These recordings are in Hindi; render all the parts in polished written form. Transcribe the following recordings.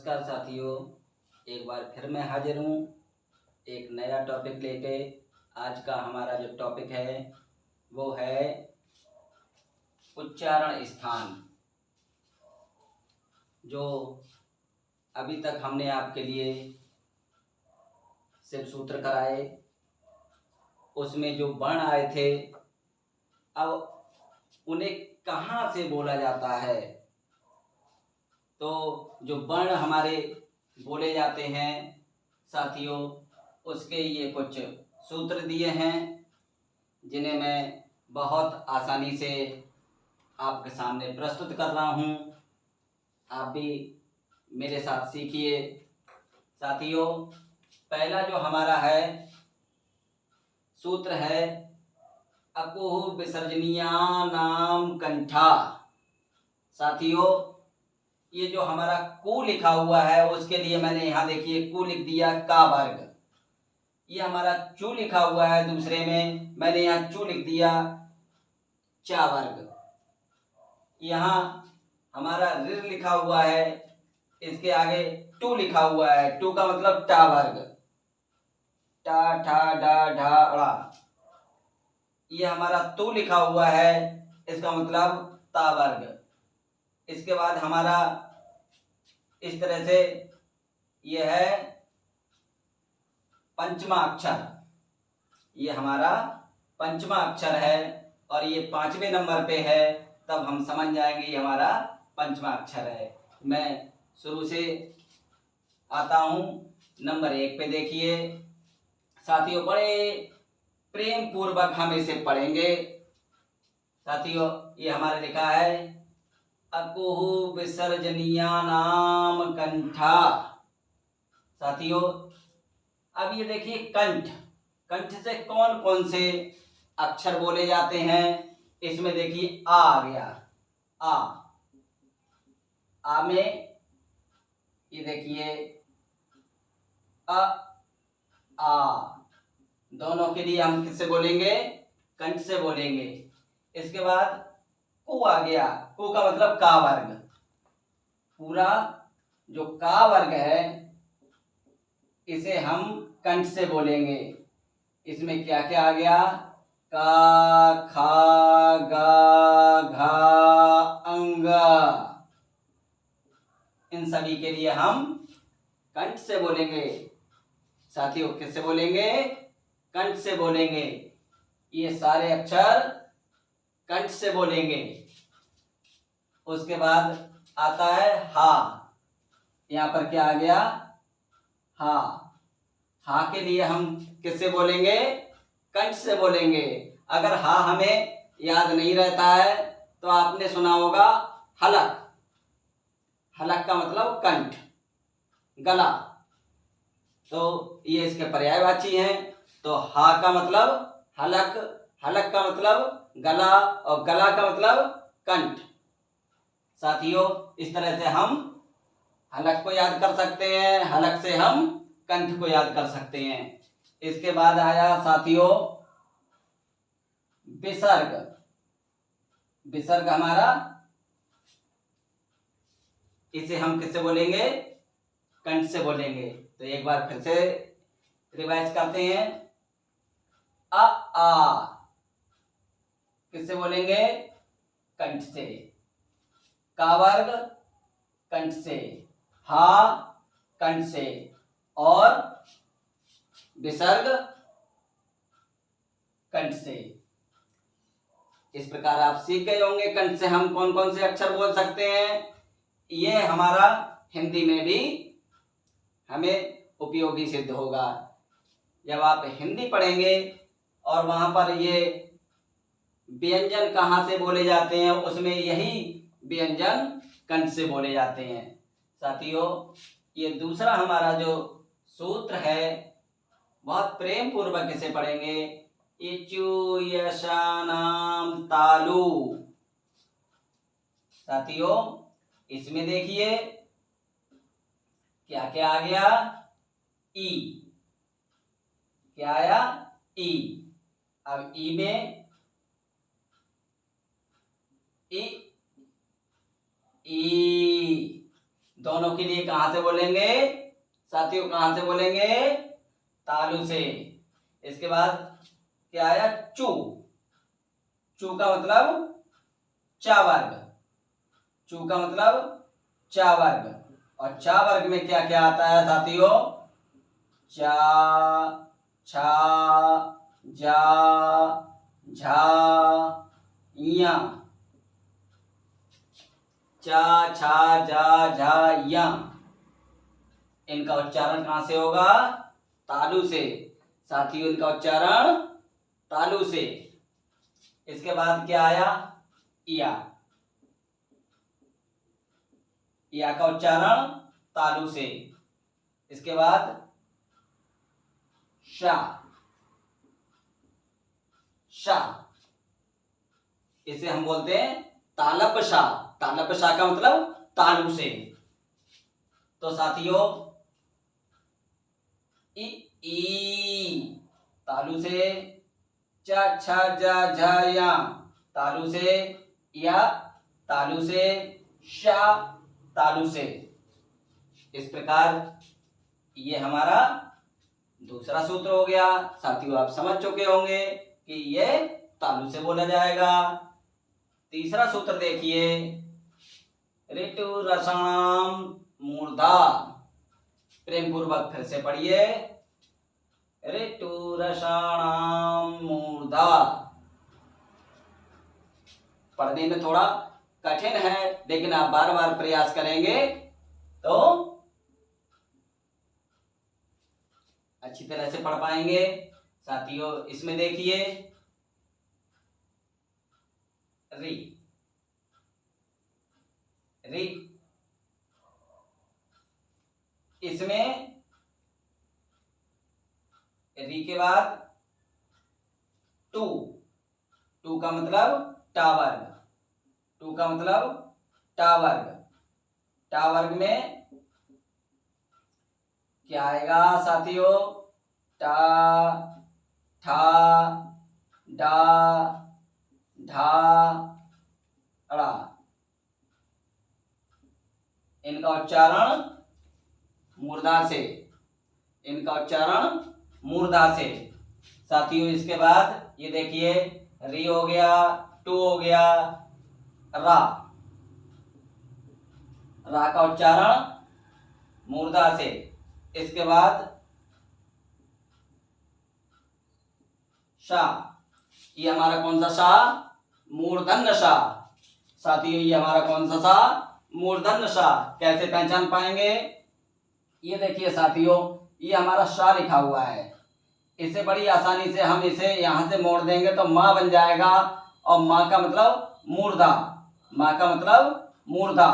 नमस्कार साथियों, एक बार फिर मैं हाजिर हूँ एक नया टॉपिक लेके। आज का हमारा जो टॉपिक है वो है उच्चारण स्थान। जो अभी तक हमने आपके लिए सिर्फ सूत्र कराए, उसमें जो वर्ण आए थे, अब उन्हें कहाँ से बोला जाता है। तो जो वर्ण हमारे बोले जाते हैं साथियों, उसके ये कुछ सूत्र दिए हैं जिन्हें मैं बहुत आसानी से आपके सामने प्रस्तुत कर रहा हूँ। आप भी मेरे साथ सीखिए साथियों। पहला जो हमारा है सूत्र है अकुह विसर्जनीयानाम कंठा। साथियों, ये जो हमारा कु लिखा हुआ है उसके लिए मैंने यहाँ देखिए कु लिख दिया का वर्ग। ये हमारा चू लिखा हुआ है दूसरे में, मैंने यहाँ चू लिख दिया चा वर्ग। यहाँ हमारा ऋ लिखा हुआ है, इसके आगे टू लिखा हुआ है, टू का मतलब टा वर्ग, टा ठा डा ढा अड़ा। ये हमारा तू लिखा हुआ है, इसका मतलब ता वर्ग। इसके बाद हमारा इस तरह से ये है पंचमा अक्षर। ये हमारा पंचमा अक्षर है और ये 5वें नंबर पे है, तब हम समझ जाएंगे ये हमारा पंचमा अक्षर है। मैं शुरू से आता हूँ। नंबर 1 पे देखिए साथियों, बड़े प्रेम पूर्वक हम इसे पढ़ेंगे साथियों। ये हमारे लिखा है अकुहु विसर्जनीयानाम कंठा। साथियों, अब ये देखिए कंठ, कंठ से कौन कौन से अक्षर बोले जाते हैं। इसमें देखिए आ गया, आ में ये देखिए अ आ, दोनों के लिए हम किससे बोलेंगे, कंठ से बोलेंगे। इसके बाद कु आ गया, कु का मतलब का वर्ग। पूरा जो का वर्ग है इसे हम कंठ से बोलेंगे। इसमें क्या क्या आ गया, का खा गा घा अंग। इन सभी के लिए हम कंठ से बोलेंगे साथियों। किससे बोलेंगे, कंठ से बोलेंगे। ये सारे अक्षर कंठ से बोलेंगे। उसके बाद आता है हा। यहाँ पर क्या आ गया, हा। हा के लिए हम किससे बोलेंगे, कंठ से बोलेंगे। अगर हा हमें याद नहीं रहता है तो आपने सुना होगा हलक। हलक का मतलब कंठ, गला। तो ये इसके पर्यायवाची हैं। तो हा का मतलब हलक, हलक का मतलब गला और गला का मतलब कंठ। साथियों, इस तरह से हम हलक को याद कर सकते हैं, हलक से हम कंठ को याद कर सकते हैं। इसके बाद आया साथियों विसर्ग। विसर्ग हमारा, इसे हम किससे बोलेंगे, कंठ से बोलेंगे। तो एक बार फिर से रिवाइज करते हैं। आ किससे बोलेंगे, कंठ से। का वर्ग कंठ से, हा कंठ से और विसर्ग कंठ से। इस प्रकार आप सीख गए होंगे कंठ से हम कौन कौन से अक्षर बोल सकते हैं। ये हमारा हिंदी में भी हमें उपयोगी सिद्ध होगा। जब आप हिंदी पढ़ेंगे और वहां पर ये व्यंजन कहाँ से बोले जाते हैं, उसमें यही व्यंजन कंठ से बोले जाते हैं। साथियों, ये दूसरा हमारा जो सूत्र है बहुत प्रेम पूर्वक इसे पढ़ेंगे। इचु यशानाम तालु। साथियों, इसमें देखिए क्या क्या आ गया, ई। क्या आया, ई। अब ई में ई, दोनों के लिए कहां से बोलेंगे साथियों, कहां से बोलेंगे, तालु से। इसके बाद क्या आया, चू। चू का मतलब चा वर्ग, चू का मतलब चा वर्ग। और चा वर्ग में क्या क्या आता है साथियों, चा, छा, जा, झा, या। चा, छा, जा, झा, या। इनका उच्चारण कहां से होगा, तालु से। साथियों इनका उच्चारण तालु से। इसके बाद क्या आया, या। या का उच्चारण तालु से। इसके बाद शा, शा, इसे हम बोलते हैं तालप शा। तालप शा का मतलब तालु से। तो साथियों ई तालु से, चा, छा, जा, झा, या तालु से, या तालु से, शा तालु से। इस प्रकार ये हमारा दूसरा सूत्र हो गया। साथियों आप समझ चुके होंगे कि ये तालु से बोला जाएगा। तीसरा सूत्र देखिए, ऋतु रसाम मूर्धा। प्रेम पूर्वक फिर से पढ़िए, ऋतु रसाणाम मूर्धा। पढ़ने में थोड़ा कठिन है, लेकिन आप बार बार प्रयास करेंगे तो अच्छी तरह से पढ़ पाएंगे। साथियों इसमें देखिए, री, री, इसमें री के बाद टू। टू का मतलब टावर्ग, टू का मतलब टावर्ग। टावर्ग में क्या आएगा साथियों, टा, ठा, डा, ढा, अड़ा। इनका उच्चारण मूर्धा से, इनका उच्चारण मूर्धा से। साथियों इसके बाद ये देखिए, री हो गया, टू हो गया, रा। रा का उच्चारण मूर्धा से। इसके बाद शा। ये हमारा कौन सा शा, मूर्धन्य शा। साथियों ये हमारा कौन सा शा, मूर्धन्य शा। कैसे पहचान पाएंगे, ये देखिए साथियों, ये हमारा शा लिखा हुआ है। इसे बड़ी आसानी से हम इसे यहां से मोड़ देंगे तो मां बन जाएगा। और मां का मतलब मूर्धा, मां का मतलब मूर्धा।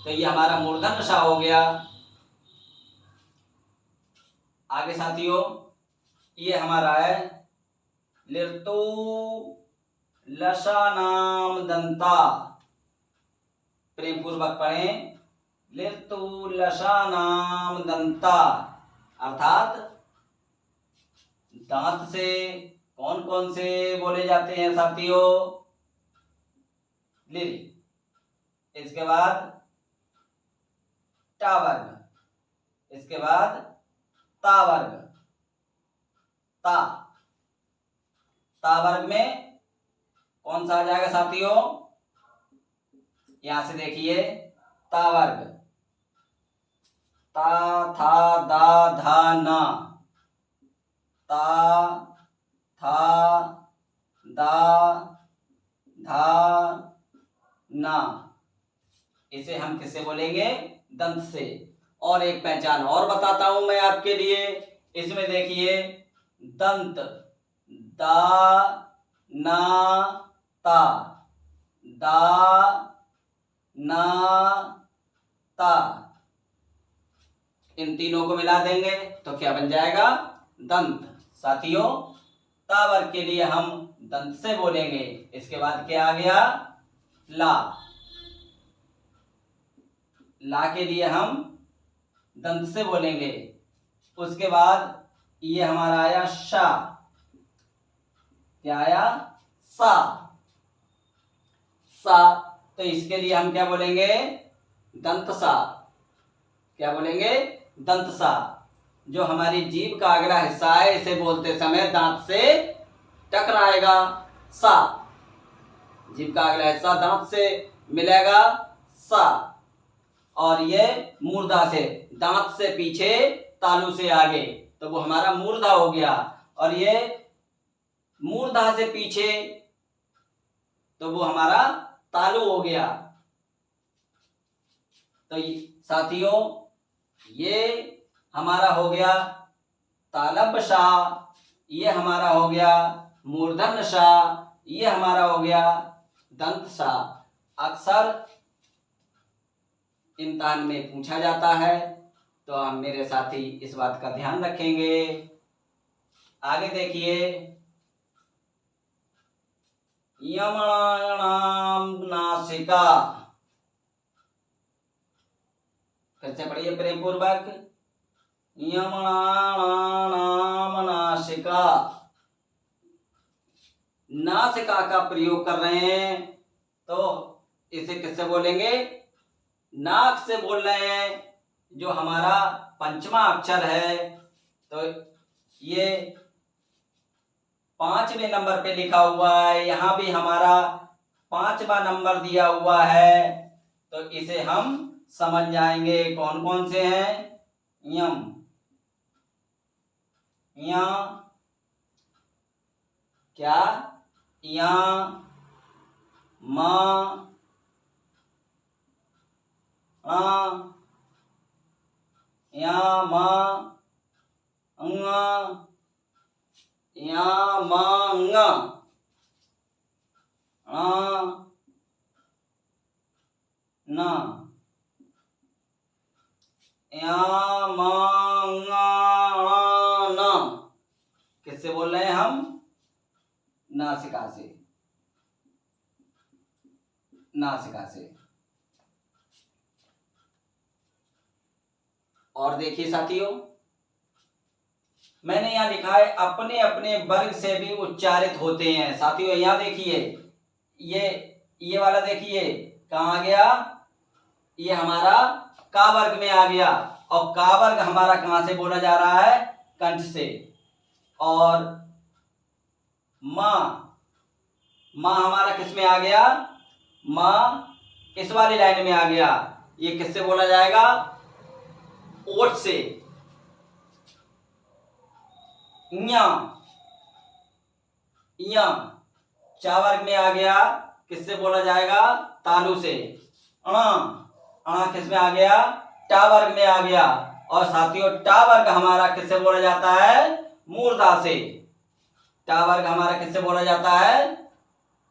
तो ये हमारा मूर्धन्य शा हो गया। आगे साथियों ये हमारा है लिर्तु लशानाम दंता। प्रेम पूर्वक पढ़ें, लिर्तु लशानाम दंता। अर्थात दांत से कौन कौन से बोले जाते हैं साथियों, लिर। इसके बाद टा वर्ग, इसके बाद ता वर्ग, ता। ता वर्ग में कौन सा आ जाएगा साथियों, यहां से देखिए, ता वर्ग, ता, था, दा, धा, ना। ता, था, दा, धा, ना। इसे हम किससे बोलेंगे, दंत से। और एक पहचान और बताता हूं मैं आपके लिए। इसमें देखिए, दंत, दा, ना, ता, दा, ना, ता। इन तीनों को मिला देंगे तो क्या बन जाएगा, दंत। साथियों ता वर्ग के लिए हम दंत से बोलेंगे। इसके बाद क्या आ गया, ला। ला के लिए हम दंत से बोलेंगे। उसके बाद ये हमारा आया शा। क्या आया, सा। सा। तो इसके लिए हम क्या बोलेंगे, दंतसा। क्या बोलेंगे? दंतसा। जो हमारी जीभ का अगला हिस्सा है इसे बोलते समय दांत से टकराएगा, सा। जीभ का अगला हिस्सा दांत से मिलेगा, सा। और ये मूर्धा से, दांत से पीछे तालू से आगे, तो वो हमारा मूर्धा हो गया। और ये मूर्धा से पीछे तो वो हमारा तालु हो गया। तो साथियों ये हमारा हो गया तालब्शा, ये हमारा हो गया मूर्धन्यशा, ये हमारा हो गया दंतशा। अक्सर इम्तिहान में पूछा जाता है, तो हम मेरे साथी इस बात का ध्यान रखेंगे। आगे देखिए, यमणानाम नासिका। कैसे पढ़िए प्रेम पूर्वक, यमणानाम नासिका। नासिका का प्रयोग कर रहे हैं, तो इसे किससे बोलेंगे? नाक से बोल रहे हैं, जो हमारा पंचमा अक्षर है। तो ये 5वें नंबर पे लिखा हुआ है, यहाँ भी हमारा 5वां नंबर दिया हुआ है। तो इसे हम समझ जाएंगे कौन कौन से हैं। यम, या, क्या, या, मा, आ, या, मा, अंगा, या, मा, अंगा, आ, ना, या, मा, अंगा, आ, ना। किससे बोल रहे हैं हम? नासिका से, नासिका से। और देखिए साथियों, मैंने यहां लिखा है अपने अपने वर्ग से भी उच्चारित होते हैं। साथियों यहां देखिए, ये वाला देखिए कहां आ गया? ये हमारा का वर्ग में आ गया। और का वर्ग हमारा कहां से बोला जा रहा है? कंठ से। और मां, मां हमारा किस में आ गया? मां इस वाली लाइन में आ गया। ये किससे बोला जाएगा? ओठ से। ञा, या चा वर्ग में आ गया, किससे बोला जाएगा? तालु से। अणा, अणा किस में आ गया? टा वर्ग में आ गया। और साथियों टा वर्ग हमारा किससे बोला जाता है? मूर्धा से। टा वर्ग हमारा किससे बोला जाता है?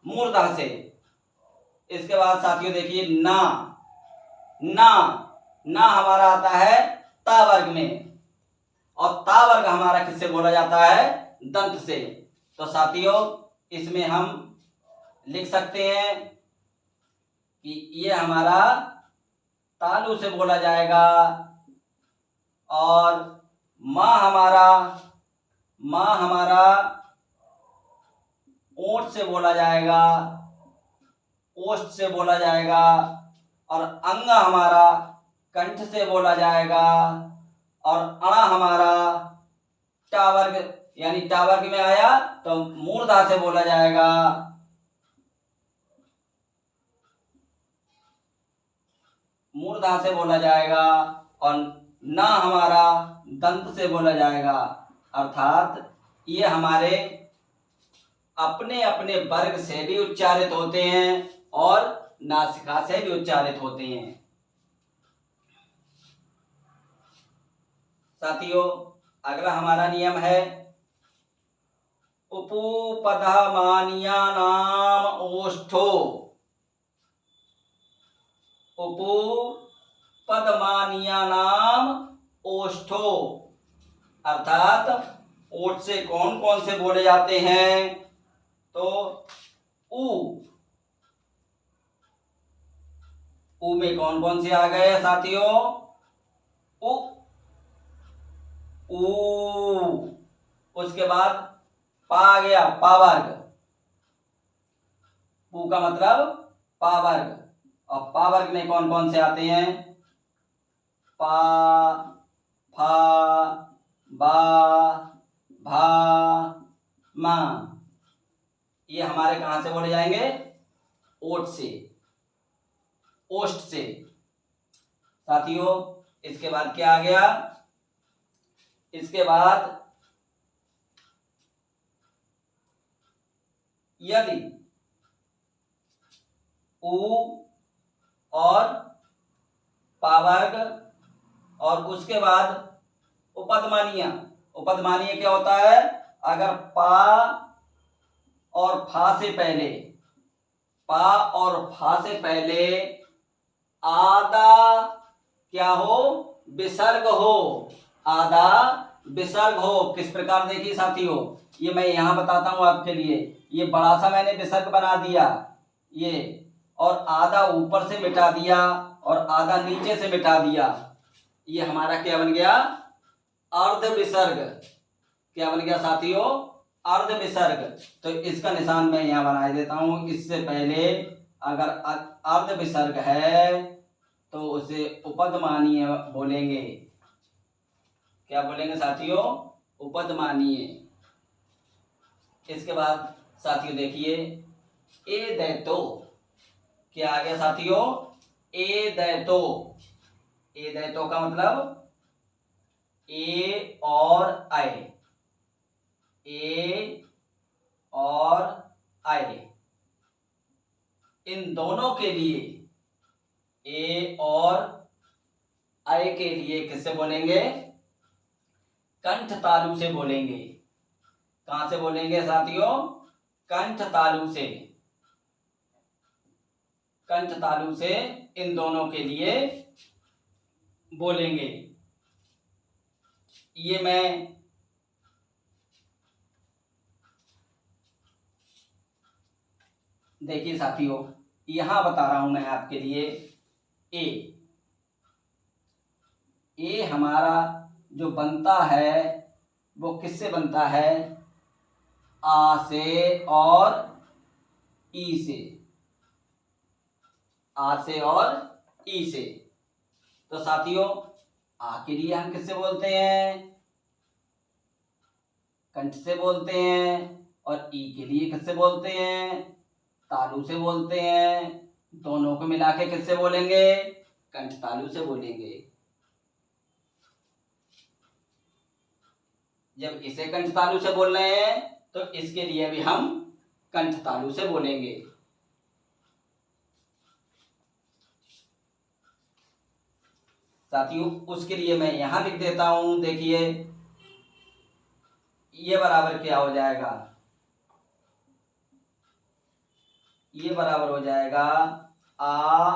मूर्धा से। इसके बाद साथियों देखिए ना, ना, ना हमारा आता है ता वर्ग में। और ता वर्ग हमारा किससे बोला जाता है? दंत से। तो साथियों इसमें हम लिख सकते हैं कि ये हमारा तालु से बोला जाएगा। और मां हमारा ओठ से बोला जाएगा, ओष्ठ से बोला जाएगा। और अंग हमारा कंठ से बोला जाएगा। और अणा हमारा टा वर्ग यानी टा वर्ग में आया तो मूर्धा से बोला जाएगा। मूर्धा से बोला जाएगा। और ना हमारा दंत से बोला जाएगा। अर्थात ये हमारे अपने अपने वर्ग से भी उच्चारित होते हैं और नासिका से भी उच्चारित होते हैं। साथियों अगला हमारा नियम है उपुपधमानीयानाम ओष्ठो। उपुपधमानीयानाम ओष्ठो अर्थात ओठ से कौन कौन से बोले जाते हैं? तो उ में कौन कौन से आ गए साथियों? उ, ऊ, उसके बाद पा आ गया, पा वर्ग। ऊ का मतलब पा वर्ग। और पा वर्ग में कौन कौन से आते हैं? पा, फा, बा, भा, मा। ये हमारे कहां से बोले जाएंगे? ओठ से, ओष्ठ से। साथियों इसके बाद क्या आ गया? इसके बाद यदि उ और पा वर्ग और उसके बाद उपधमानीय। उपधमानीय क्या होता है? अगर पा और फा से पहले, पा और फा से पहले आधा क्या हो? विसर्ग हो। आधा विसर्ग हो। किस प्रकार? देखिए साथियों, ये मैं यहां बताता हूं आपके लिए। ये बड़ा सा मैंने विसर्ग बना दिया ये, और आधा ऊपर से मिटा दिया और आधा नीचे से मिटा दिया। ये हमारा क्या बन गया? अर्ध विसर्ग। क्या बन गया साथियों? अर्ध विसर्ग। तो इसका निशान मैं यहां बना देता हूं। इससे पहले अगर अर्ध विसर्ग है तो उसे उपधमानीय बोलेंगे। क्या बोलेंगे साथियों? उपधमानीय। इसके बाद साथियों देखिए, ए दैतो। क्या आ गया साथियों? ए दैतो। ए दैतो का मतलब ए और आए, ए और आए, इन दोनों के लिए, ए और आए के लिए किससे बोलेंगे? कंठ तालु से बोलेंगे। कहां से बोलेंगे साथियों? कंठ तालु से। कंठ तालु से इन दोनों के लिए बोलेंगे। ये मैं देखिए साथियों, यहां बता रहा हूं मैं आपके लिए। ए, ए हमारा जो बनता है वो किससे बनता है? आ से और ई से। आ से और ई से। तो साथियों आ के लिए हम किससे बोलते हैं? कंठ से बोलते हैं। और ई के लिए किससे बोलते हैं? तालु से बोलते हैं। दोनों को मिला के किससे बोलेंगे? कंठ तालु से बोलेंगे। जब इसे कंठ तालु से बोल रहे हैं तो इसके लिए भी हम कंठ तालु से बोलेंगे। साथियों उसके लिए मैं यहां लिख देता हूं। देखिए ये बराबर क्या हो जाएगा? ये बराबर हो जाएगा आ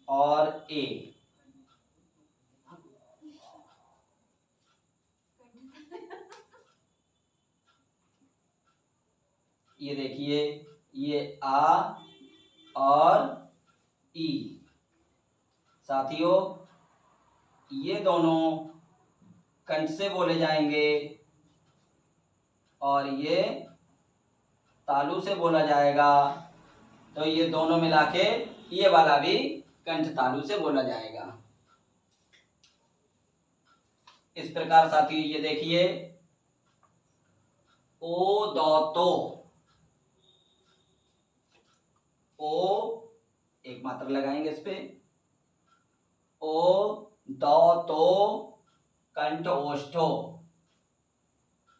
और ए। ये देखिए, ये आ और ई। साथियों ये दोनों कंठ से बोले जाएंगे और ये तालु से बोला जाएगा। तो ये दोनों मिला के ये वाला भी कंठ तालु से बोला जाएगा। इस प्रकार साथियों ये देखिए, ओ दो तो, ओ एक मात्रा लगाएंगे इस पे, ओ दो तो कंठ ओष्ठो।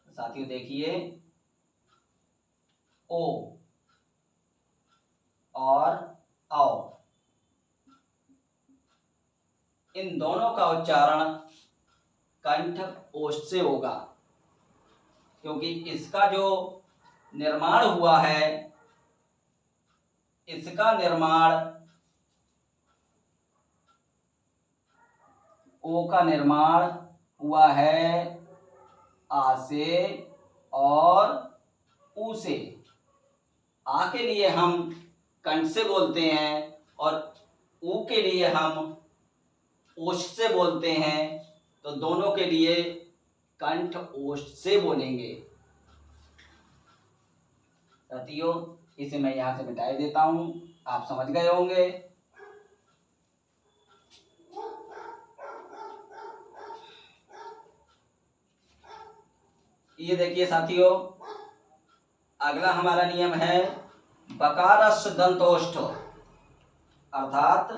साथियों देखिए, ओ और आओ, इन दोनों का उच्चारण कंठ ओष्ठ से होगा, क्योंकि इसका जो निर्माण हुआ है, इसका निर्माण, ओ का निर्माण हुआ है आ से और ऊ से। आ के लिए हम कंठ से बोलते हैं और ऊ के लिए हम ओष्ठ से बोलते हैं। तो दोनों के लिए कंठ ओष्ठ से बोलेंगे। साथियों इसे मैं यहां से मिटा देता हूं। आप समझ गए होंगे। ये देखिए साथियों, अगला हमारा नियम है बकारस्य दंतोष्ठ, अर्थात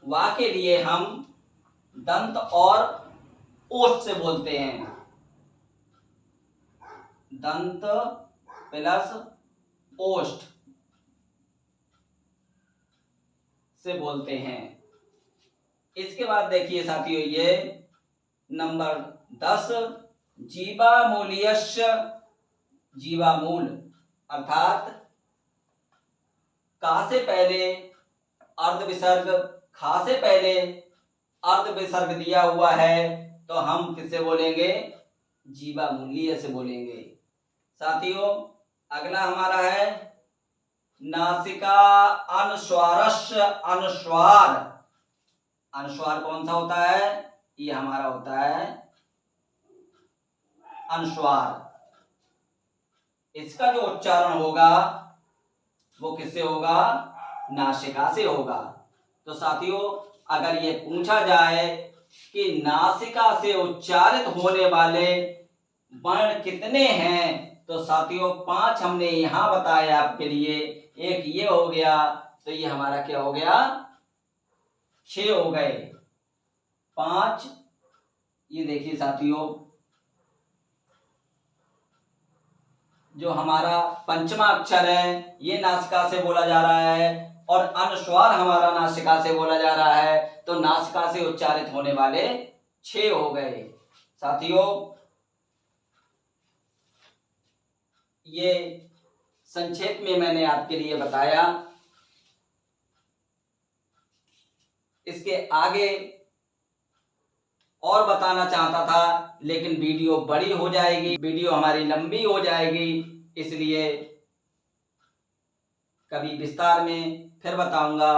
वा के लिए हम दंत और ओष्ठ से बोलते हैं। दंत प्लस ओष्ठ से बोलते हैं। इसके बाद देखिए साथियों, ये नंबर 10 जीवामूल्यस्य, जीवामूल अर्थात का से पहले अर्ध विसर्ग, खा से पहले अर्ध विसर्ग दिया हुआ है तो हम किससे बोलेंगे? जीवामूल्य से बोलेंगे। साथियों अगला हमारा है नासिका अनुस्वारस्य, अनुस्वार। अनुस्वार कौन सा होता है? ये हमारा होता है अनुस्वार। इसका जो उच्चारण होगा वो किससे होगा? नासिका से होगा। तो साथियों अगर ये पूछा जाए कि नासिका से उच्चारित होने वाले वर्ण कितने हैं, तो साथियों 5 हमने यहां बताया आपके लिए। एक ये हो गया, तो ये हमारा क्या हो गया? 6 हो गए। 5 ये देखिए साथियों, जो हमारा पंचमा अक्षर है ये नासिका से बोला जा रहा है और अनुस्वार हमारा नासिका से बोला जा रहा है, तो नासिका से उच्चारित होने वाले 6 हो गए। साथियों ये संक्षेप में मैंने आपके लिए बताया। इसके आगे और बताना चाहता था लेकिन वीडियो बड़ी हो जाएगी, वीडियो हमारी लंबी हो जाएगी, इसलिए कभी विस्तार में फिर बताऊंगा।